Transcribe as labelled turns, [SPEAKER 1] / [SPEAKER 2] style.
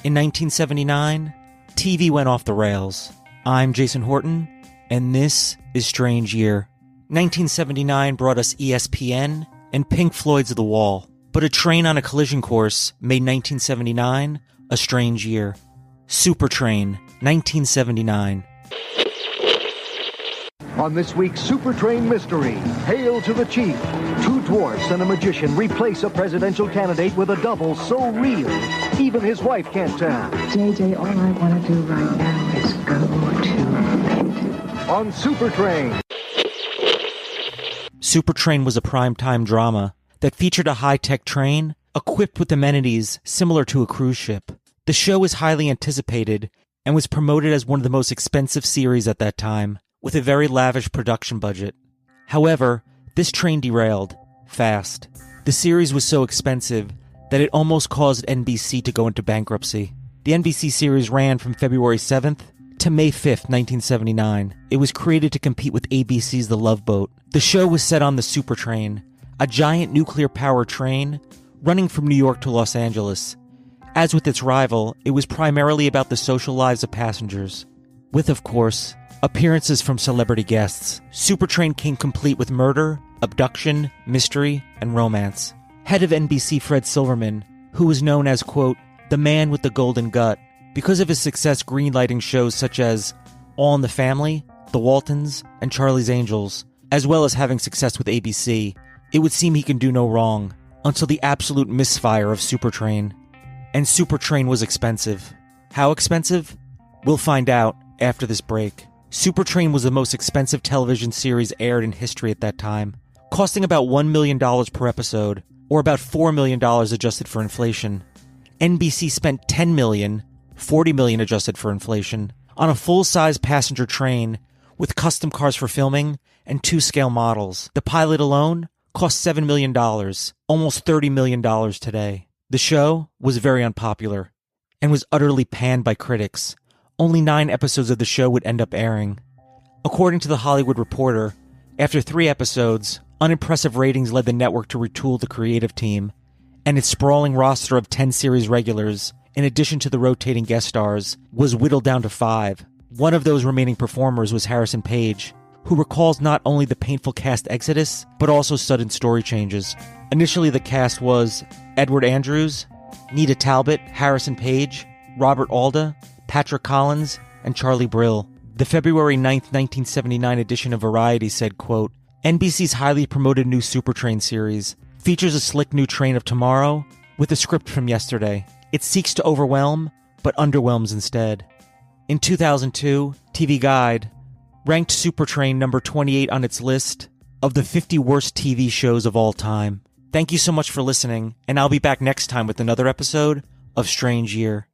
[SPEAKER 1] In 1979, TV went off the rails. I'm Jason Horton, and this is Strange Year. 1979 brought us ESPN and Pink Floyd's The Wall, but a train on a collision course made 1979 a strange year. Super Train, 1979.
[SPEAKER 2] On this week's Super Train Mystery, Hail to the Chief. Two dwarfs and a magician replace a presidential candidate with a double so real, even his wife can't tell.
[SPEAKER 3] JJ, all I want to do right now is go to bed.
[SPEAKER 2] On Super Train.
[SPEAKER 1] Super Train was a primetime drama that featured a high-tech train equipped with amenities similar to a cruise ship. The show was highly anticipated and was promoted as one of the most expensive series at that time, with a very lavish production budget. However, this train derailed fast. The series was so expensive that it almost caused NBC to go into bankruptcy. The NBC series ran from February 7th to May 5th, 1979. It was created to compete with ABC's The Love Boat. The show was set on the Super Train, a giant nuclear-powered train running from New York to Los Angeles. As with its rival, it was primarily about the social lives of passengers, with, of course, appearances from celebrity guests. Super Train came complete with murder, abduction, mystery, and romance. Head of NBC Fred Silverman, who was known as, quote, the man with the golden gut, because of his success greenlighting shows such as All in the Family, The Waltons, and Charlie's Angels, as well as having success with ABC, it would seem he can do no wrong, until the absolute misfire of Super Train. And Super Train was expensive. How expensive? We'll find out after this break. Super Train was the most expensive television series aired in history at that time, costing about $1 million per episode, or about $4 million adjusted for inflation. NBC spent $10 million, $40 million adjusted for inflation, on a full-size passenger train with custom cars for filming and 2-scale models. The pilot alone cost $7 million, almost $30 million today. The show was very unpopular and was utterly panned by critics. Only 9 episodes of the show would end up airing. According to The Hollywood Reporter, after 3 episodes, unimpressive ratings led the network to retool the creative team, and its sprawling roster of 10 series regulars, in addition to the rotating guest stars, was whittled down to 5. One of those remaining performers was Harrison Page, who recalls not only the painful cast exodus, but also sudden story changes. Initially, the cast was Edward Andrews, Nita Talbot, Harrison Page, Robert Alda, Patrick Collins, and Charlie Brill. The February 9th, 1979 edition of Variety said, quote, NBC's highly promoted new Super Train series features a slick new train of tomorrow with a script from yesterday. It seeks to overwhelm, but underwhelms instead. In 2002, TV Guide ranked Super Train number 28 on its list of the 50 worst TV shows of all time. Thank you so much for listening, and I'll be back next time with another episode of Strange Year.